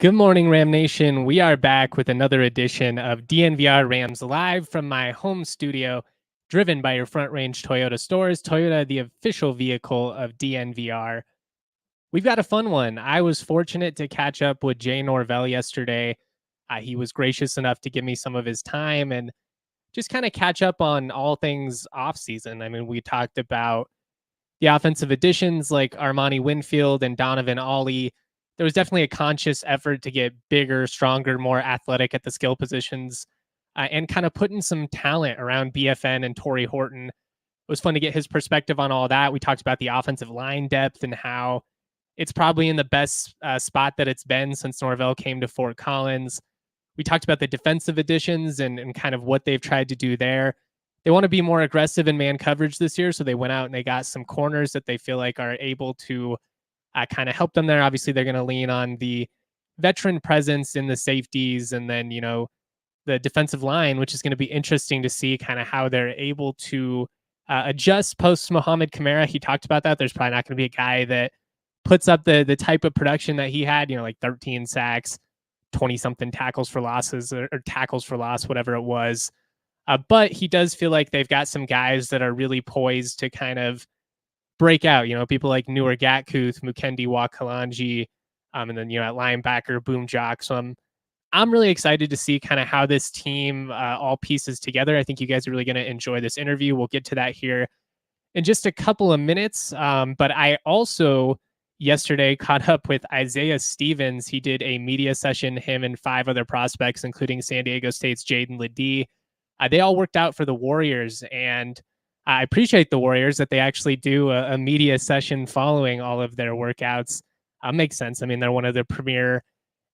Good morning, Ram Nation. We are back with another edition of DNVR Rams live from my home studio, driven by your Front Range Toyota stores. Toyota, the official vehicle of DNVR. We've got a fun one. I was fortunate to catch up with Jay Norvell yesterday. He was gracious enough to give me some of his time and just kind of catch up on all things offseason. I mean, we talked about the offensive additions like Armani Winfield and Donovan Ollie. There was definitely a conscious effort to get bigger, stronger, more athletic at the skill positions, and kind of putting some talent around BFN and Torrey Horton. It was fun to get his perspective on all that. We talked about the offensive line depth and how it's probably in the best spot that it's been since Norvell came to Fort Collins. We talked about the defensive additions and kind of what they've tried to do there. They want to be more aggressive in man coverage this year, so they went out and they got some corners that they feel like are able to kind of help them there. Obviously, they're going to lean on the veteran presence in the safeties and then, the defensive line, which is going to be interesting to see kind of how they're able to adjust post Mohamed Kamara. He talked about that. There's probably not going to be a guy that puts up the type of production that he had, like 13 sacks, 20 something tackles for losses or tackles for loss, whatever it was. But he does feel like they've got some guys that are really poised to kind of break out, people like Newer Gatkuth, Mukendi Wakalanji, and then, at linebacker, Boom Jock. So I'm really excited to see kind of how this team all pieces together. I think you guys are really going to enjoy this interview. We'll get to that here in just a couple of minutes. But I also yesterday caught up with Isaiah Stevens. He did a media session, him and 5 other prospects, including San Diego State's Jaden Ledee. They all worked out for the Warriors, and I appreciate the Warriors that they actually do a media session following all of their workouts. Makes sense. I mean, they're one of the premier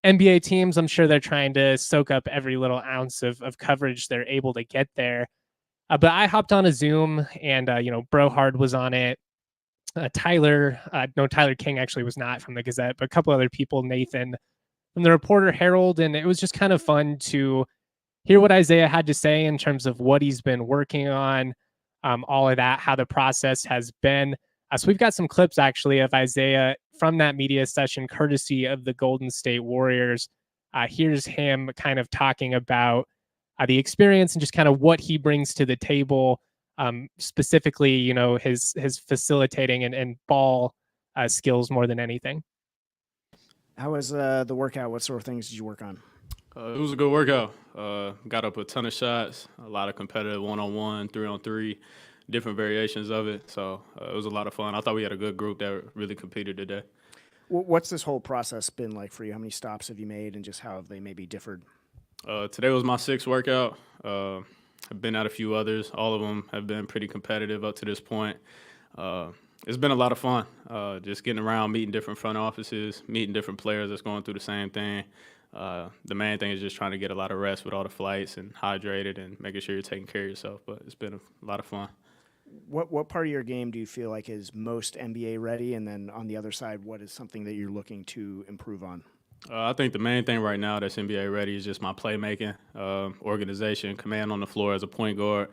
NBA teams. I'm sure they're trying to soak up every little ounce of coverage they're able to get there. But I hopped on a Zoom and, Brohard was on it. Tyler King actually was not from the Gazette, but a couple other people, Nathan from the Reporter Herald. And it was just kind of fun to hear what Isaiah had to say in terms of what he's been working on. All of that, how the process has been. So we've got some clips actually of Isaiah from that media session, courtesy of the Golden State Warriors. Here's him kind of talking about the experience and just kind of what he brings to the table, specifically, his facilitating and ball skills more than anything. How was the workout? What sort of things did you work on? It was a good workout. Got up a ton of shots, a lot of competitive 1-on-1, 3-on-3, different variations of it. So it was a lot of fun. I thought we had a good group that really competed today. What's this whole process been like for you? How many stops have you made and just how have they maybe differed? Today was my 6th workout. I've been at a few others. All of them have been pretty competitive up to this point. It's been a lot of fun, just getting around, meeting different front offices, meeting different players that's going through the same thing. The main thing is just trying to get a lot of rest with all the flights and hydrated and making sure you're taking care of yourself. But it's been a lot of fun. What part of your game do you feel like is most NBA ready? And then on the other side, what is something that you're looking to improve on? I think the main thing right now that's NBA ready is just my playmaking, organization, command on the floor as a point guard,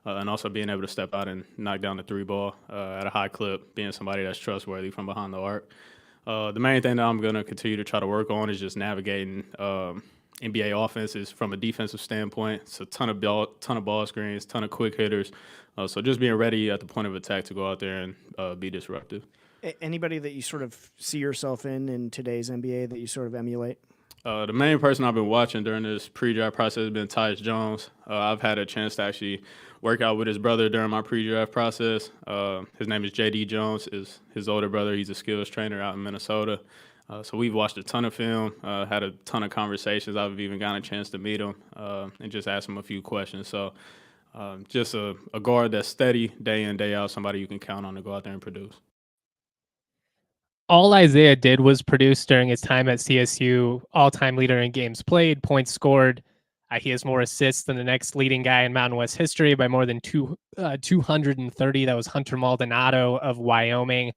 and also being able to step out and knock down the 3-ball at a high clip, being somebody that's trustworthy from behind the arc. The main thing that I'm going to continue to try to work on is just navigating NBA offenses from a defensive standpoint. It's a ton of ball screens, ton of quick hitters. So just being ready at the point of attack to go out there and be disruptive. Anybody that you sort of see yourself in today's NBA that you sort of emulate? The main person I've been watching during this pre-draft process has been Tyus Jones. I've had a chance to actually work out with his brother during my pre-draft process. His name is J.D. Jones, is his older brother. He's a skills trainer out in Minnesota. So we've watched a ton of film, had a ton of conversations. I've even gotten a chance to meet him and just ask him a few questions. So just a guard that's steady day in, day out, somebody you can count on to go out there and produce. All Isaiah did was produce during his time at CSU, all-time leader in games played, points scored. He has more assists than the next leading guy in Mountain West history by more than 230. That was Hunter Maldonado of Wyoming.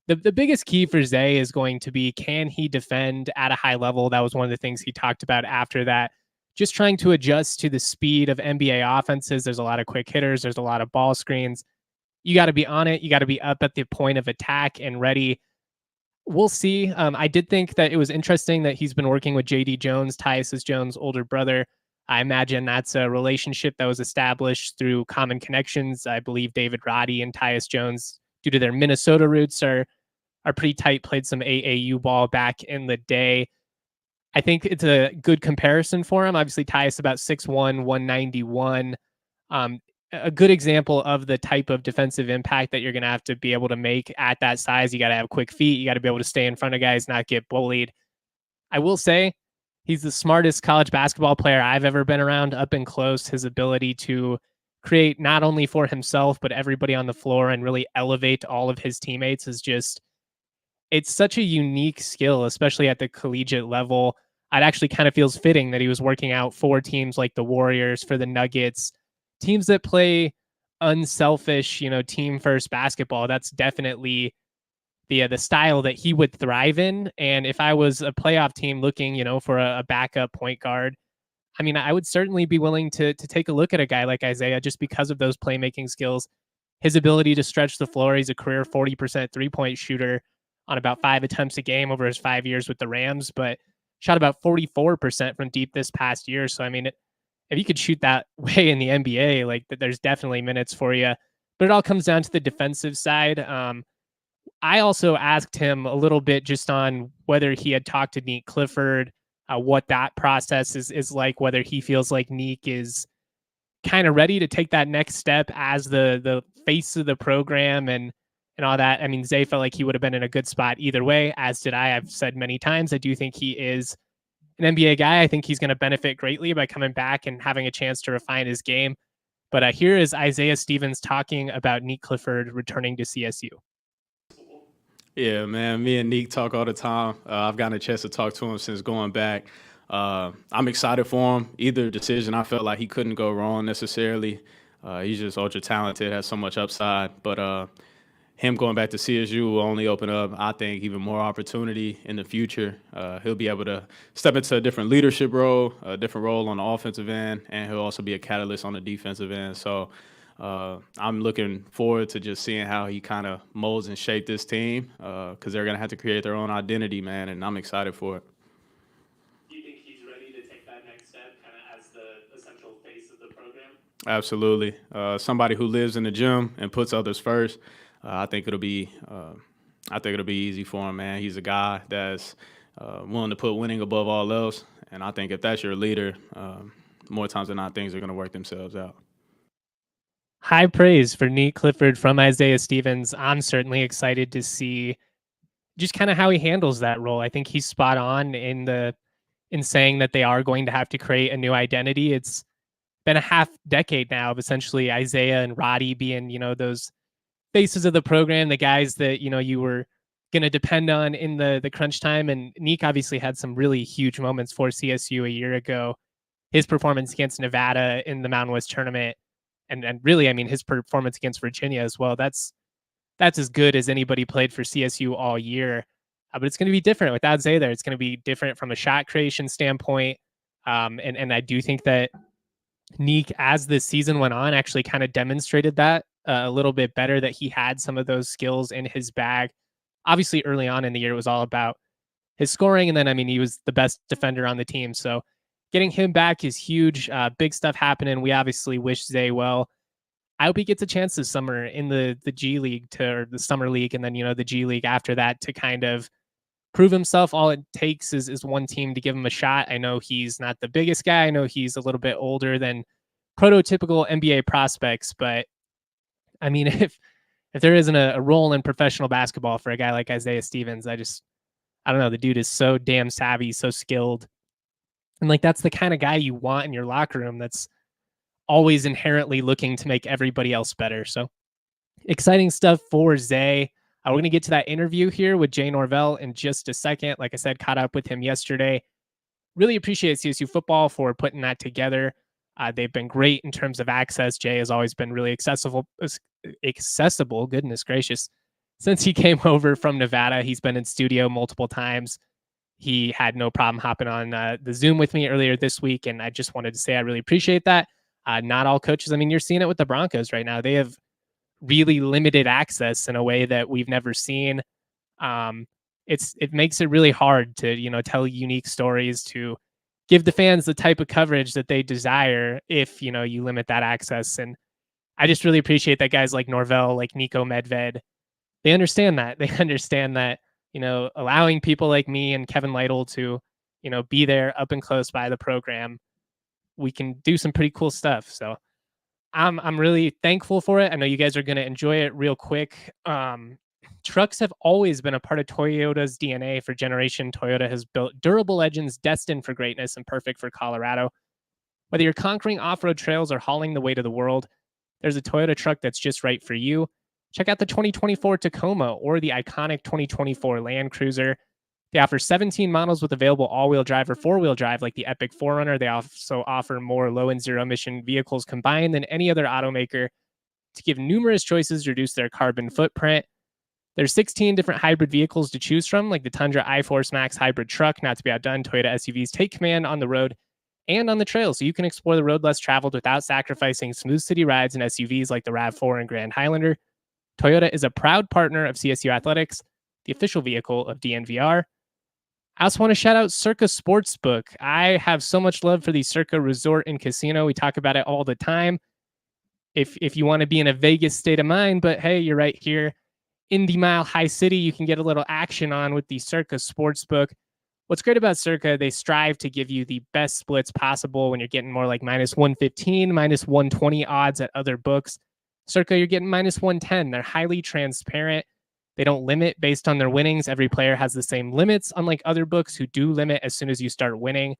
The biggest key for Zay is going to be, can he defend at a high level? That was one of the things he talked about after that. Just trying to adjust to the speed of NBA offenses. There's a lot of quick hitters. There's a lot of ball screens. You got to be on it. You got to be up at the point of attack and ready. We'll see. I did think that it was interesting that he's been working with JD Jones, Tyus Jones' older brother. I imagine that's a relationship that was established through common connections. I believe David Roddy and Tyus Jones, due to their Minnesota roots, are pretty tight. Played some AAU ball back in the day. I think it's a good comparison for him. Obviously, Tyus about 6'1", 191. Um, a good example of the type of defensive impact that you're going to have to be able to make at that size. You got to have quick feet. You got to be able to stay in front of guys, not get bullied. I will say he's the smartest college basketball player I've ever been around, up and close. His ability to create not only for himself, but everybody on the floor and really elevate all of his teammates is just, it's such a unique skill, especially at the collegiate level. It actually kind of feels fitting that he was working out for teams like the Warriors, for the Nuggets, teams that play unselfish, team first basketball. That's definitely the style that he would thrive in. And if I was a playoff team looking, for a backup point guard, I mean, I would certainly be willing to take a look at a guy like Isaiah just because of those playmaking skills, his ability to stretch the floor. He's a career 40% 3-point shooter on about 5 attempts a game over his 5 years with the Rams, but shot about 44% from deep this past year. So, I mean, if you could shoot that way in the NBA, like there's definitely minutes for you. But it all comes down to the defensive side. I also asked him a little bit just on whether he had talked to Nick Clifford, what that process is like, whether he feels like Nick is kind of ready to take that next step as the face of the program and all that. I mean, Zay felt like he would have been in a good spot either way, as did I. I've said many times, I do think he is an NBA guy. I think he's going to benefit greatly by coming back and having a chance to refine his game. But here is Isaiah Stevens talking about Nick Clifford returning to CSU. Yeah, man, me and Neek talk all the time. I've gotten a chance to talk to him since going back. I'm excited for him. Either decision, I felt like he couldn't go wrong necessarily. He's just ultra talented, has so much upside. But him going back to CSU will only open up, I think, even more opportunity in the future. He'll be able to step into a different leadership role, a different role on the offensive end, and he'll also be a catalyst on the defensive end. So I'm looking forward to just seeing how he kind of molds and shapes this team because they're going to have to create their own identity, man, and I'm excited for it. Do you think he's ready to take that next step kind of as the essential face of the program? Absolutely. Somebody who lives in the gym and puts others first. I think it'll be easy for him, man. He's a guy that's willing to put winning above all else, and I think if that's your leader, more times than not, things are going to work themselves out. High praise for Nick Clifford from Isaiah Stevens. I'm certainly excited to see just kind of how he handles that role. I think he's spot on in saying that they are going to have to create a new identity. It's been a half decade now of essentially Isaiah and Roddy being, those faces of the program, the guys that, you were going to depend on in the crunch time. And Nick obviously had some really huge moments for CSU a year ago. His performance against Nevada in the Mountain West tournament, and really, I mean, his performance against Virginia as well. That's as good as anybody played for CSU all year. But it's going to be different without Zay there. It's going to be different from a shot creation standpoint. And I do think that Nick, as the season went on, actually kind of demonstrated that a little bit better, that he had some of those skills in his bag. Obviously, early on in the year, it was all about his scoring. And then, I mean, he was the best defender on the team. So getting him back is huge. Big stuff happening. We obviously wish Zay well. I hope he gets a chance this summer in the G League or the Summer League, and then, the G League after that to kind of prove himself. All it takes is one team to give him a shot. I know he's not the biggest guy. I know he's a little bit older than prototypical NBA prospects, but I mean, if there isn't a role in professional basketball for a guy like Isaiah Stevens, I don't know. The dude is so damn savvy, so skilled. And like, that's the kind of guy you want in your locker room that's always inherently looking to make everybody else better. So exciting stuff for Zay. We're going to get to that interview here with Jay Norvell in just a second. Like I said, caught up with him yesterday. Really appreciate CSU football for putting that together. They've been great in terms of access. Jay has always been really accessible, goodness gracious. Since he came over from Nevada, he's been in studio multiple times. He had no problem hopping on the Zoom with me earlier this week, and I just wanted to say I really appreciate that. Not all coaches, I mean, you're seeing it with the Broncos right now. They have really limited access in a way that we've never seen. it makes it really hard to, tell unique stories, to give the fans the type of coverage that they desire if, you limit that access. And I just really appreciate that guys like Norvell, like Nico Medved, they understand that. They understand that, allowing people like me and Kevin Lytle to, be there up and close by the program, we can do some pretty cool stuff. So I'm really thankful for it. I know you guys are going to enjoy it real quick. Trucks have always been a part of Toyota's DNA for generation. Toyota has built durable legends destined for greatness and perfect for Colorado. Whether you're conquering off-road trails or hauling the weight of the world, there's a Toyota truck that's just right for you. Check out the 2024 Tacoma or the iconic 2024 Land Cruiser. They offer 17 models with available all-wheel drive or four-wheel drive like the Epic 4Runner. They also offer more low and zero-emission vehicles combined than any other automaker to give numerous choices to reduce their carbon footprint. There's 16 different hybrid vehicles to choose from, like the Tundra iForce Max hybrid truck. Not to be outdone, Toyota SUVs take command on the road and on the trail, so you can explore the road less traveled without sacrificing smooth city rides in SUVs like the RAV4 and Grand Highlander. Toyota is a proud partner of CSU Athletics, the official vehicle of DNVR. I also want to shout out Circa Sportsbook. I have so much love for the Circa Resort and Casino. We talk about it all the time. If you want to be in a Vegas state of mind, but hey, you're right here in the Mile High City, you can get a little action on with the Circa Sportsbook. What's great about Circa, they strive to give you the best splits possible when you're getting more like minus 115, minus 120 odds at other books. Circa, you're getting minus 110. They're highly transparent. They don't limit based on their winnings. Every player has the same limits, unlike other books who do limit as soon as you start winning.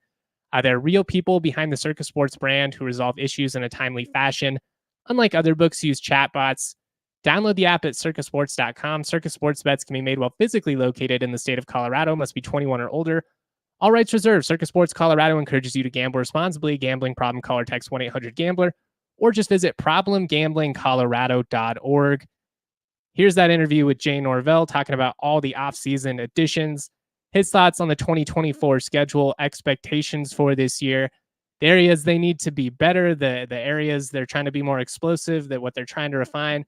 There are real people behind the Circa Sports brand who resolve issues in a timely fashion. Unlike other books who use chatbots, download the app at circasports.com. Circa Sports bets can be made while physically located in the state of Colorado. Must be 21 or older. All rights reserved. Circa Sports Colorado encourages you to gamble responsibly. Gambling problem, call or text 1-800-GAMBLER or just visit problemgamblingcolorado.org. Here's that interview with Jay Norvell talking about all the offseason additions, his thoughts on the 2024 schedule, expectations for this year, the areas they need to be better, the areas they're trying to be more explosive, that what they're trying to refine.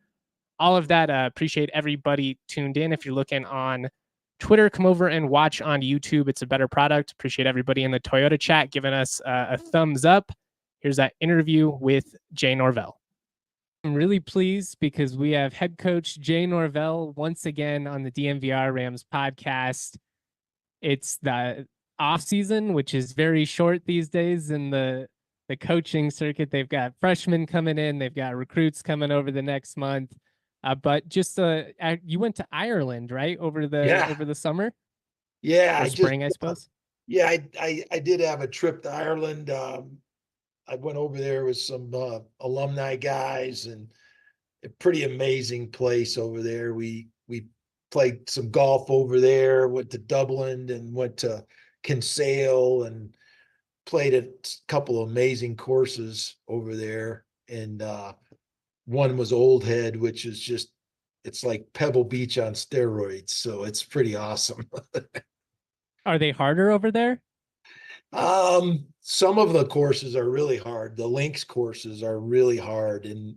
All of that. Appreciate everybody tuned in. If you're looking on Twitter, come over and watch on YouTube. It's a better product. Appreciate everybody in the Toyota chat giving us a thumbs up. Here's that interview with Jay Norvell. I'm really pleased because we have head coach Jay Norvell once again on the DNVR Rams podcast. It's the off season, which is very short these days in the coaching circuit. They've got freshmen coming in. They've got recruits coming over the next month. But just you went to Ireland, right, over the summer? Yeah, or spring, I suppose. Yeah, I did have a trip to Ireland. I went over there with some alumni guys, and a pretty amazing place over there. We played some golf over there, went to Dublin and went to Kinsale and played a couple of amazing courses over there. And one was Old Head, which is just, it's like Pebble Beach on steroids. So it's pretty awesome. Are they harder over there? Some of the courses are really hard. The links courses are really hard. And,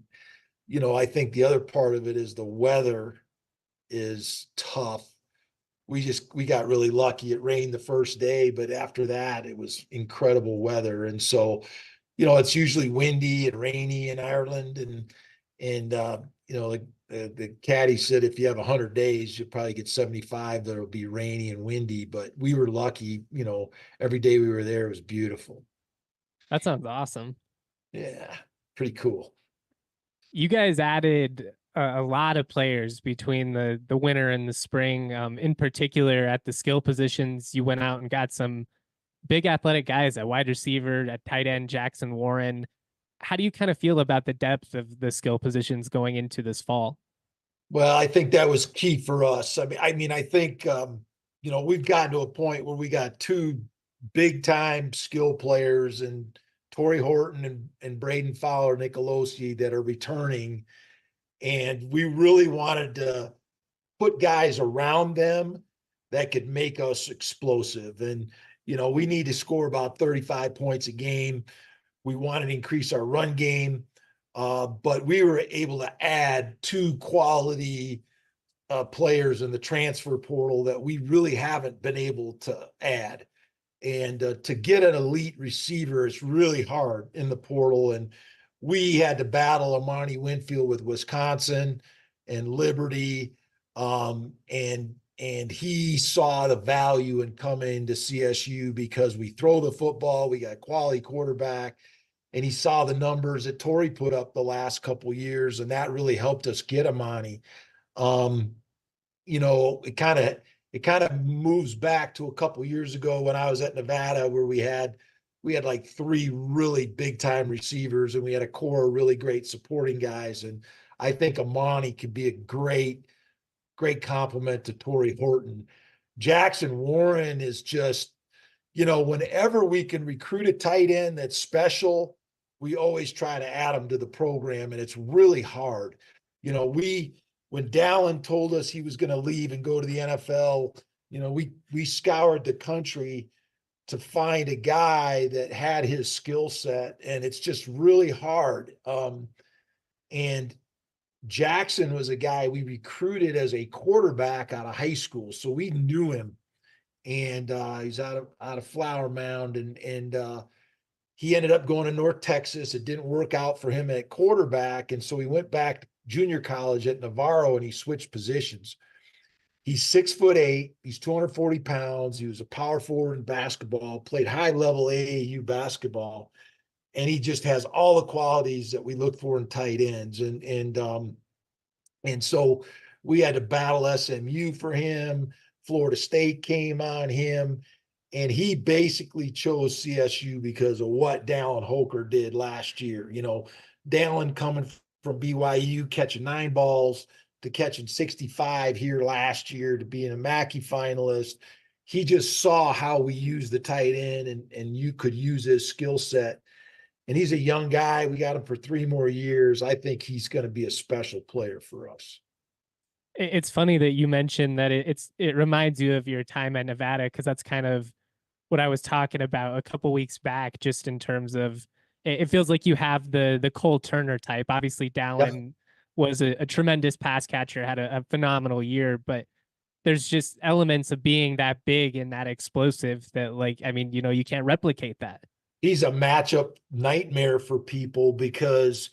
I think the other part of it is the weather is tough. We got really lucky. It rained the first day, but after that, it was incredible weather. And so, it's usually windy and rainy in Ireland. And the caddy said, if you have 100 days, you'll probably get 75 that'll be rainy and windy. But we were lucky, every day we were there, it was beautiful. That sounds awesome. Yeah, pretty cool. You guys added a lot of players between the winter and the spring. In particular, at the skill positions, you went out and got some big athletic guys at wide receiver, at tight end, Jackson Warren. How do you kind of feel about the depth of the skill positions going into this fall? Well, I think that was key for us. I mean, I think, we've gotten to a point where we got two big time skill players, and Torrey Horton and Braden Fowler-Nicolosi that are returning. And we really wanted to put guys around them that could make us explosive. And, we need to score about 35 points a game. We wanted to increase our run game, but we were able to add two quality players in the transfer portal that we really haven't been able to add. And to get an elite receiver is really hard in the portal. And we had to battle Amani Winfield with Wisconsin and Liberty. And he saw the value in coming to CSU because we throw the football, we got a quality quarterback, and he saw the numbers that Torrey put up the last couple of years, and that really helped us get Amani. You know, it kind of moves back to a couple of years ago when I was at Nevada, where we had like 3 really big time receivers, and we had a core of really great supporting guys. And I think Amani could be a great compliment to Torrey Horton. Jackson Warren is just, you know, whenever we can recruit a tight end that's special, we always try to add him to the program, and it's really hard. You know, when Dallin told us he was going to leave and go to the NFL, you know, we scoured the country to find a guy that had his skill set, and it's just really hard. And Jackson was a guy we recruited as a quarterback out of high school, so we knew him. And he's out of Flower Mound, and he ended up going to North Texas. It didn't work out for him at quarterback, and so he went back to junior college at Navarro, and he switched positions. He's 6'8". He's 240 pounds. He was a power forward in basketball, played high-level AAU basketball, and he just has all the qualities that we look for in tight ends. And so we had to battle SMU for him. Florida State came on him, and he basically chose CSU because of what Dallin Holker did last year. You know, Dallin coming from BYU, catching 9 balls to catching 65 here last year, to being a Mackey finalist. He just saw how we use the tight end, and you could use his skill set. And he's a young guy. We got him for 3 more years. I think he's going to be a special player for us. It's funny that you mentioned that it reminds you of your time at Nevada, because that's kind of what I was talking about a couple weeks back, just in terms of it feels like you have the Cole Turner type. Obviously, Dallin was a tremendous pass catcher, had a phenomenal year, but there's just elements of being that big and that explosive that, like, I mean, you know, you can't replicate that. He's a matchup nightmare for people because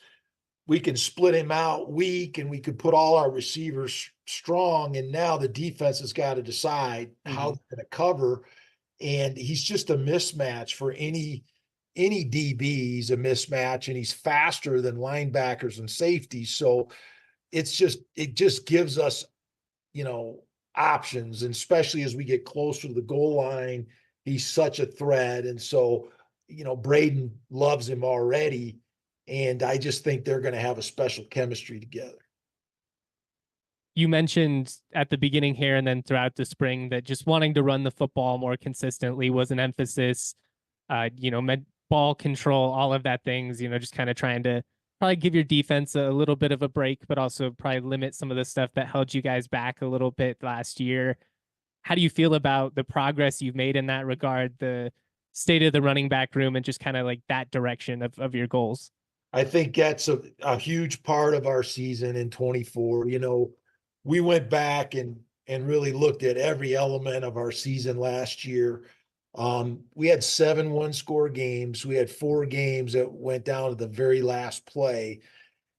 we can split him out weak and we could put all our receivers strong. And now the defense has got to decide how they're going to cover. And he's just a mismatch for any DB. He's a mismatch, and he's faster than linebackers and safeties. So it just gives us, you know, options. And especially as we get closer to the goal line, he's such a threat. And so, you know, Braden loves him already. And I just think they're going to have a special chemistry together. You mentioned at the beginning here and then throughout the spring that just wanting to run the football more consistently was an emphasis. You know, ball control, all of that things, you know, just kind of trying to probably give your defense a little bit of a break, but also probably limit some of the stuff that held you guys back a little bit last year. How do you feel about the progress you've made in that regard, the state of the running back room, and just kind of like that direction of your goals? I think that's a huge part of our season in 24. You know, we went back and really looked at every element of our season last year. We had 7 one-score games. We had 4 games that went down to the very last play.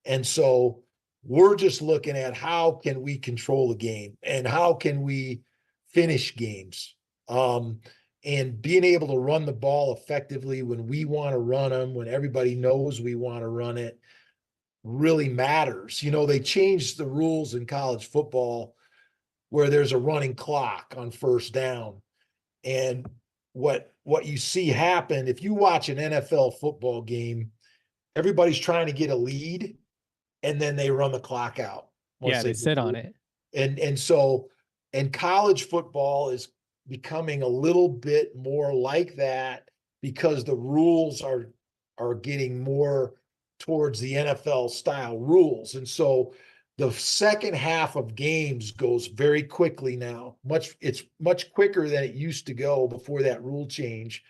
And so we're just looking at how can we control the game and how can we finish games. And being able to run the ball effectively when we want to run them, when everybody knows we want to run it, really matters. You know, they changed the rules in college football where there's a running clock on first down. And what you see happen, if you watch an NFL football game, everybody's trying to get a lead, and then they run the clock out. Yeah, they sit on it. And so college football is becoming a little bit more like that because the rules are getting more towards the NFL style rules. And so the second half of games goes very quickly now. It's much quicker than it used to go before that rule change.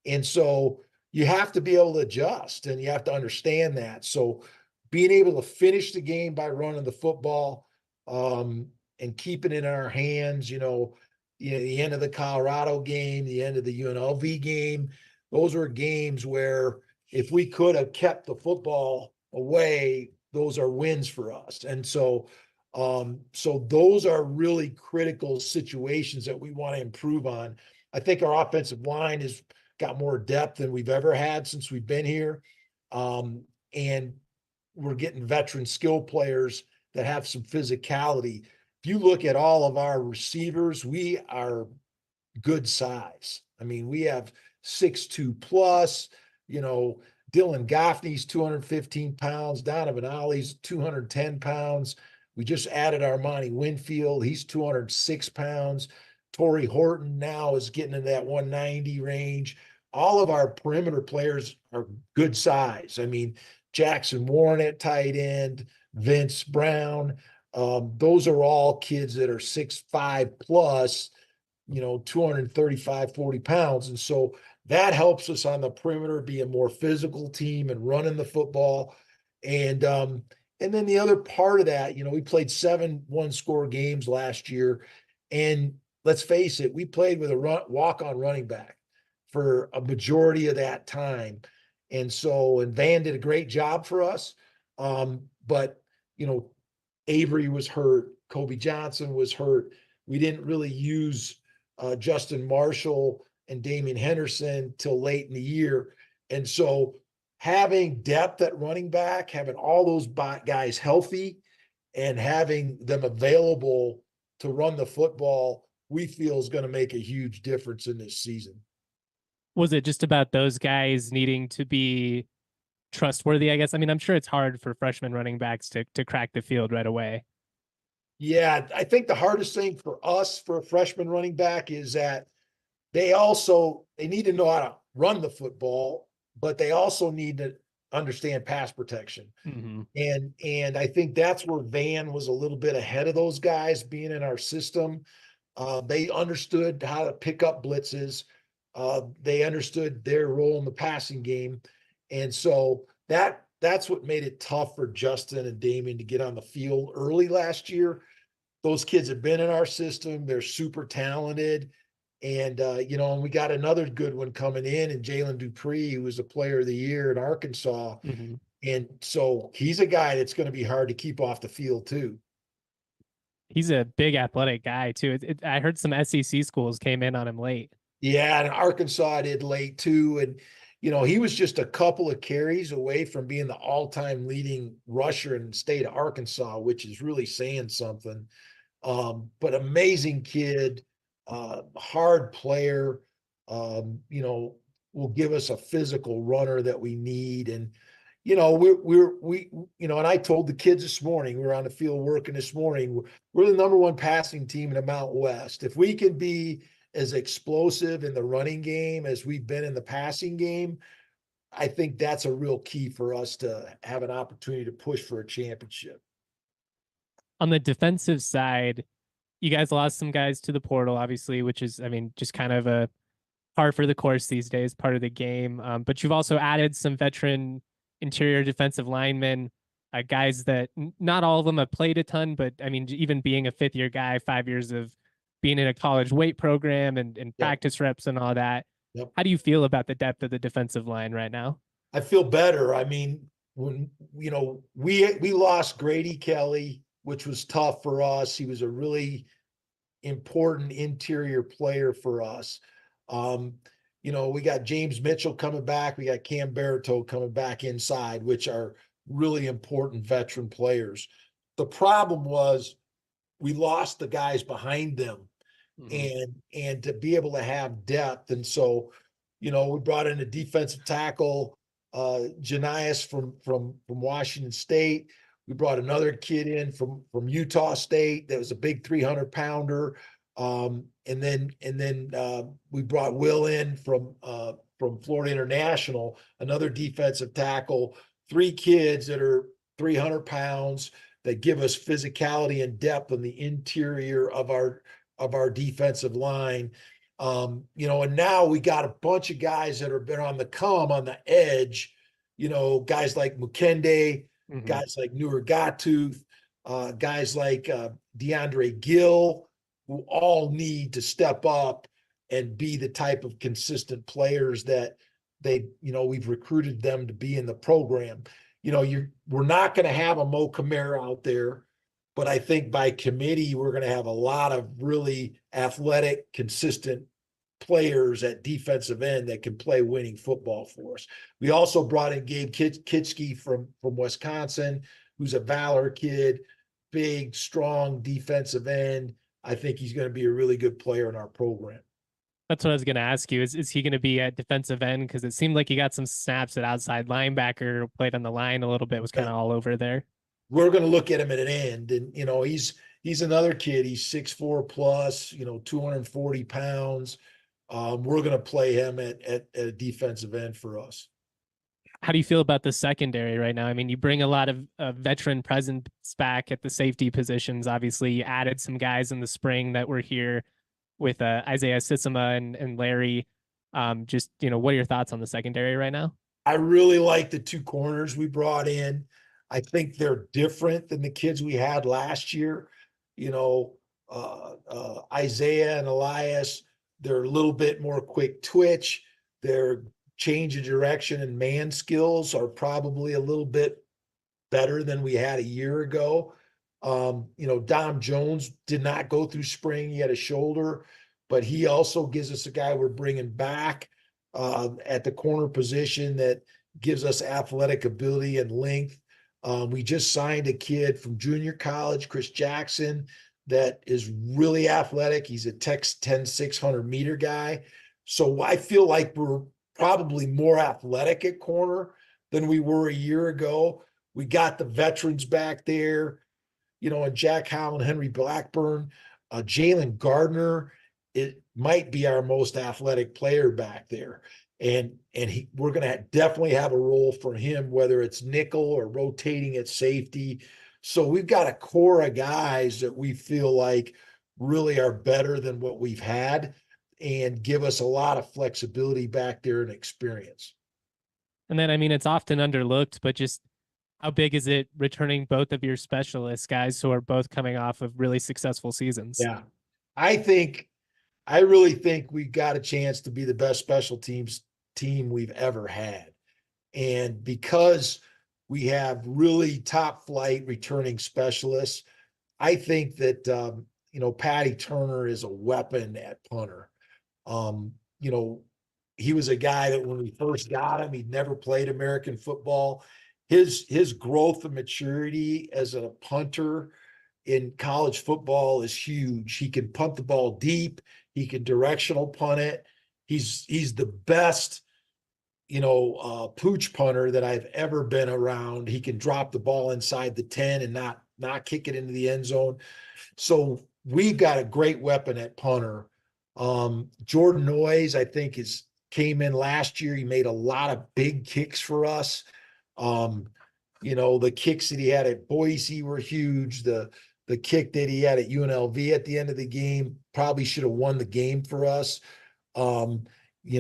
And so you have to be able to adjust, and you have to understand that. So being able to finish the game by running the football, and keeping it in our hands, the end of the Colorado game, the end of the UNLV game, those were games where if we could have kept the football away, those are wins for us. And so those are really critical situations that we want to improve on. I think our offensive line has got more depth than we've ever had since we've been here. And we're getting veteran skill players that have some physicality. If you look at all of our receivers, we are good size. I mean, we have 6'2 plus, Dylan Goffney's 215 pounds, Donovan Ollie's 210 pounds. We just added Armani Winfield. He's 206 pounds. Torrey Horton now is getting in that 190 range. All of our perimeter players are good size. I mean, Jackson Warren at tight end, Vince Brown. Those are all kids that are 6'5 plus, 235, 40 pounds. And so that helps us on the perimeter be a more physical team and running the football. And then the other part of that, we played 7 one-score games last year. And let's face it, we played with a walk-on running back for a majority of that time. And Van did a great job for us. But, Avery was hurt. Kobe Johnson was hurt. We didn't really use Justin Marshall and Damian Henderson till late in the year. And so having depth at running back, having all those guys healthy and having them available to run the football, we feel is going to make a huge difference in this season. Was it just about those guys needing to be trustworthy, I guess? I mean, I'm sure it's hard for freshman running backs to crack the field right away. Yeah, I think the hardest thing for us, for a freshman running back, is that they need to know how to run the football, but they also need to understand pass protection. Mm-hmm. And I think that's where Van was a little bit ahead of those guys being in our system. They understood how to pick up blitzes. They understood their role in the passing game. And so that's what made it tough for Justin and Damian to get on the field early last year. Those kids have been in our system. They're super talented. And, and we got another good one coming in, and Jalen Dupree, who was a player of the year in Arkansas. Mm-hmm. And so he's a guy that's going to be hard to keep off the field too. He's a big athletic guy too. I heard some SEC schools came in on him late. Yeah, and Arkansas did late too. And, he was just a couple of carries away from being the all-time leading rusher in the state of Arkansas, which is really saying something. But amazing kid, hard player, will give us a physical runner that we need. And, and I told the kids this morning, we were on the field working this morning, we're the number 1 passing team in the Mountain West. If we can be as explosive in the running game as we've been in the passing game, I think that's a real key for us to have an opportunity to push for a championship. On the defensive side, you guys lost some guys to the portal, obviously, which is, just kind of a par for the course these days, part of the game. But you've also added some veteran interior defensive linemen, guys that not all of them have played a ton, but even being a 5th-year guy, 5 years of being in a college weight program and practice reps and all that. Yep. How do you feel about the depth of the defensive line right now? I feel better. When, we lost Grady Kelly, which was tough for us. He was a really important interior player for us. We got James Mitchell coming back. We got Cam Baratow coming back inside, which are really important veteran players. The problem was we lost the guys behind them. Mm-hmm. and to be able to have depth. And so, we brought in a defensive tackle, Janias from Washington State. We brought another kid in from Utah State that was a big 300-pounder. And then we brought Will in from Florida International, another defensive tackle, 3 kids that are 300 pounds that give us physicality and depth on the interior of our defensive line. And now we got a bunch of guys that have been on the edge, guys like Mukende, mm-hmm. guys like Newer Gatooth, guys like DeAndre Gill, who all need to step up and be the type of consistent players that we've recruited them to be in the program. We're not going to have a Mo Kamara out there, but I think by committee, we're going to have a lot of really athletic, consistent players at defensive end that can play winning football for us. We also brought in Gabe Kitschke from Wisconsin, who's a Valor kid, big, strong defensive end. I think he's going to be a really good player in our program. That's what I was going to ask you. Is he going to be at defensive end? Because it seemed like he got some snaps at outside linebacker, played on the line a little bit, was kind of all over there. We're going to look at him at an end, and he's another kid. He's 6'4 plus, 240 pounds. We're going to play him at a defensive end for us. How do you feel about the secondary right now? I mean, you bring a lot of veteran presence back at the safety positions. Obviously, you added some guys in the spring that were here with Isaiah Sissima and Larry. What are your thoughts on the secondary right now? I really like the two corners we brought in. I think they're different than the kids we had last year. Isaiah and Elias, they're a little bit more quick twitch. Their change of direction and man skills are probably a little bit better than we had a year ago. Dom Jones did not go through spring. He had a shoulder, but he also gives us a guy we're bringing back at the corner position that gives us athletic ability and length. We just signed a kid from junior college, Chris Jackson, that is really athletic. He's a Tex 10, 600-meter guy. So I feel like we're probably more athletic at corner than we were a year ago. We got the veterans back there, and Jack Howell and Henry Blackburn. Jalen Gardner, it might be our most athletic player back there. And we're going to definitely have a role for him, whether it's nickel or rotating at safety. So we've got a core of guys that we feel like really are better than what we've had and give us a lot of flexibility back there and experience. And then, I mean, it's often underlooked, but just how big is it returning both of your specialists, guys who are both coming off of really successful seasons? Yeah, I really think we got a chance to be the best special teams team we've ever had. And because we have really top flight returning specialists, I think that, Patty Turner is a weapon at punter. He was a guy that when we first got him, he'd never played American football. His growth and maturity as a punter in college football is huge. He can punt the ball deep. He can directional punt it. He's the best, pooch punter that I've ever been around. He can drop the ball inside the 10 and not kick it into the end zone. So we've got a great weapon at punter. Jordan Noyes, I think, came in last year. He made a lot of big kicks for us. The kicks that he had at Boise were huge. The kick that he had at UNLV at the end of the game probably should have won the game for us. He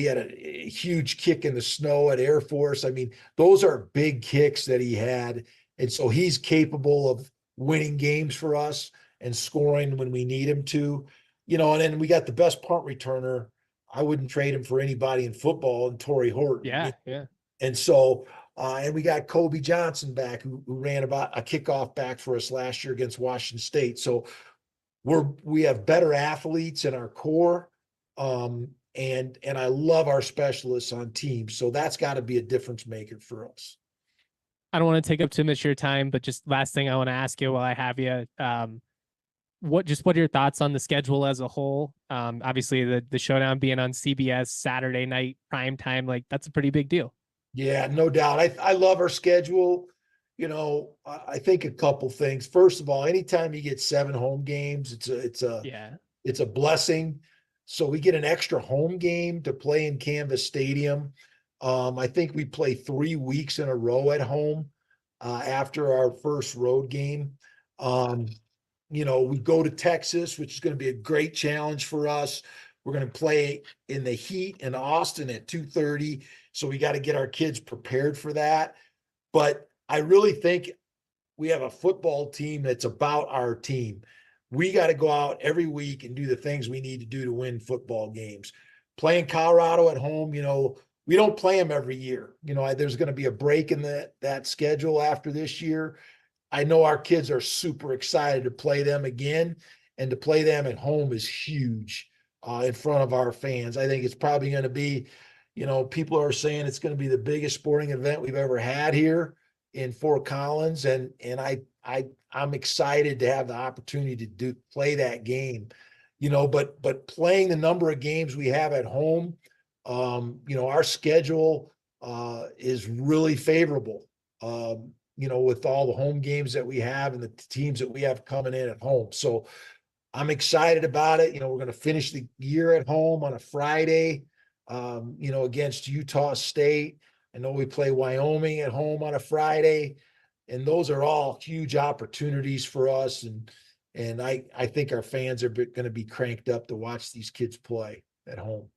had a huge kick in the snow at Air Force. I mean, those are big kicks that he had. And so he's capable of winning games for us and scoring when we need him to, and then we got the best punt returner. I wouldn't trade him for anybody in football, and Torrey Horton. Yeah. And so, and we got Kobe Johnson back who ran about a kickoff back for us last year against Washington State. So we have better athletes in our core. And I love our specialists on teams. So that's got to be a difference maker for us. I don't want to take up too much of your time, but just last thing I want to ask you while I have you, what are your thoughts on the schedule as a whole? Obviously the showdown being on CBS Saturday night prime time, like that's a pretty big deal. Yeah, no doubt. I love our schedule. I think a couple things. First of all, anytime you get 7 home games, it's a blessing. So we get an extra home game to play in Canvas Stadium. I think we play 3 weeks in a row at home after our first road game. We go to Texas, which is going to be a great challenge for us. We're going to play in the heat in Austin at 2:30. So we got to get our kids prepared for that. But I really think we have a football team that's about our team. We got to go out every week and do the things we need to do to win football games. Playing Colorado at home, we don't play them every year. There's going to be a break in that schedule after this year. I know our kids are super excited to play them again, and to play them at home is huge in front of our fans. I think it's probably going to be, people are saying it's going to be the biggest sporting event we've ever had here in Fort Collins, and I'm excited to have the opportunity to play that game. But playing the number of games we have at home, our schedule is really favorable. With all the home games that we have and the teams that we have coming in at home. So I'm excited about it. We're going to finish the year at home on a Friday, against Utah State. I know we play Wyoming at home on a Friday, and those are all huge opportunities for us. And I think our fans are going to be cranked up to watch these kids play at home.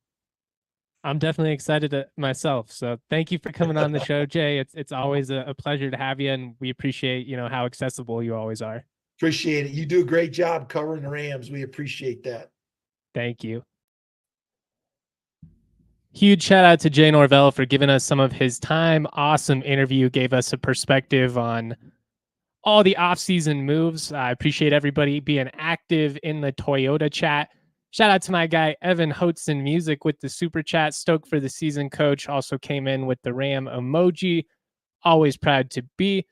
I'm definitely excited myself. So thank you for coming on the show, Jay. It's always a pleasure to have you, and we appreciate, how accessible you always are. Appreciate it. You do a great job covering the Rams. We appreciate that. Thank you. Huge shout out to Jay Norvell for giving us some of his time. Awesome interview. Gave us a perspective on all the offseason moves. I appreciate everybody being active in the Toyota chat. Shout out to my guy, Evan Hotzen Music, with the super chat. Stoked for the season, coach. Also came in with the Ram emoji. Always proud to be.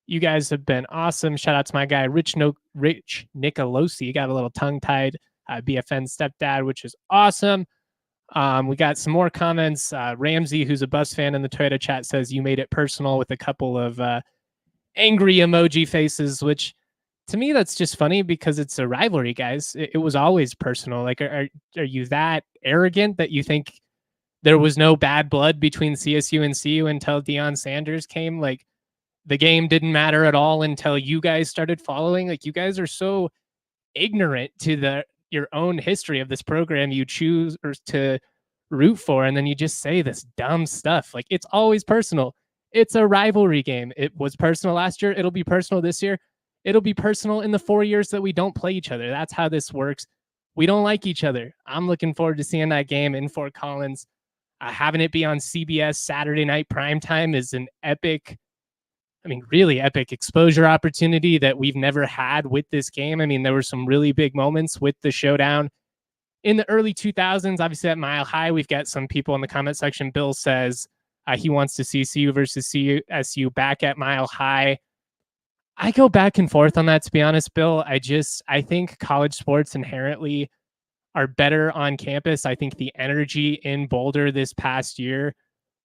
You guys have been awesome. Shout out to my guy, Rich Nicolosi. Got a little tongue-tied. BFN stepdad, which is awesome. We got some more comments. Ramsey, who's a Bus fan in the Toyota chat, says you made it personal with a couple of angry emoji faces, which to me, that's just funny because it's a rivalry, guys. It was always personal. Like, are you that arrogant that you think there was no bad blood between CSU and CU until Deion Sanders came? Like, the game didn't matter at all until you guys started following. Like, you guys are so ignorant to your own history of this program you choose or to root for, and then you just say this dumb stuff. Like, it's always personal. It's a rivalry game. It was personal last year. It'll be personal this year. It'll be personal in the 4 years that we don't play each other. That's how this works. We don't like each other. I'm looking forward to seeing that game in Fort Collins. Having it be on CBS Saturday night primetime is an epic, really epic exposure opportunity that we've never had with this game. There were some really big moments with the showdown in the early 2000s. Obviously at Mile High, we've got some people in the comment section. Bill says he wants to see CU versus CSU back at Mile High. I go back and forth on that, to be honest, Bill. I think college sports inherently are better on campus. I think the energy in Boulder this past year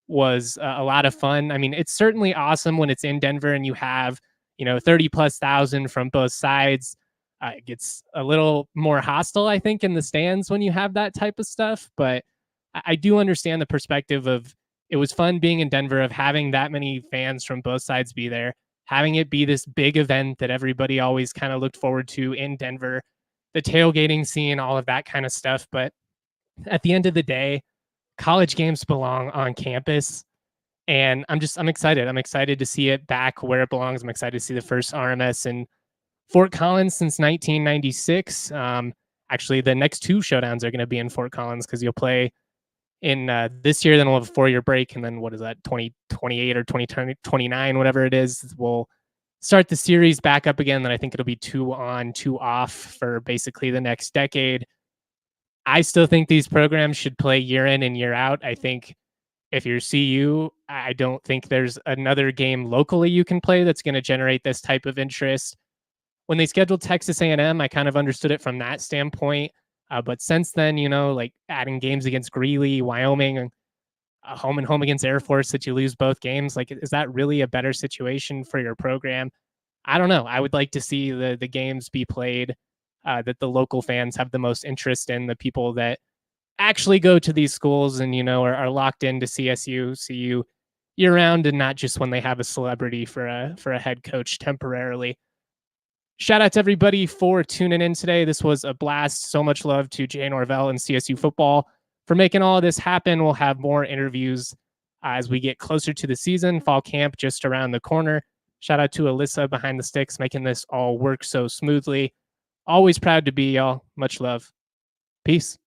was a lot of fun. It's certainly awesome when it's in Denver and you have, 30,000+ from both sides. It gets a little more hostile, I think, in the stands when you have that type of stuff. But I do understand the perspective of it was fun being in Denver, of having that many fans from both sides be there, having it be this big event that everybody always kind of looked forward to in Denver, the tailgating scene, all of that kind of stuff. But at the end of the day, college games belong on campus. And I'm excited. I'm excited to see it back where it belongs. I'm excited to see the first RMS in Fort Collins since 1996. Actually, the next two showdowns are going to be in Fort Collins because you'll play in this year, then we'll have a 4-year break. And then what is that, 2028 or 2029, whatever it is, we'll start the series back up again. Then I think it'll be 2 on, 2 off for basically the next decade. I still think these programs should play year in and year out. I think if you're CU, I don't think there's another game locally you can play that's going to generate this type of interest. When they scheduled Texas A&M, I kind of understood it from that standpoint. But since then, like adding games against Greeley, Wyoming, home and home against Air Force that you lose both games, like, is that really a better situation for your program? I don't know. I would like to see the games be played that the local fans have the most interest in, the people that actually go to these schools and, are locked into CSU, CU year round, and not just when they have a celebrity for a head coach temporarily. Shout out to everybody for tuning in today. This was a blast. So much love to Jay Norvell and CSU football for making all of this happen. We'll have more interviews as we get closer to the season. Fall camp just around the corner. Shout out to Alyssa behind the sticks, making this all work so smoothly. Always proud to be y'all. Much love. Peace.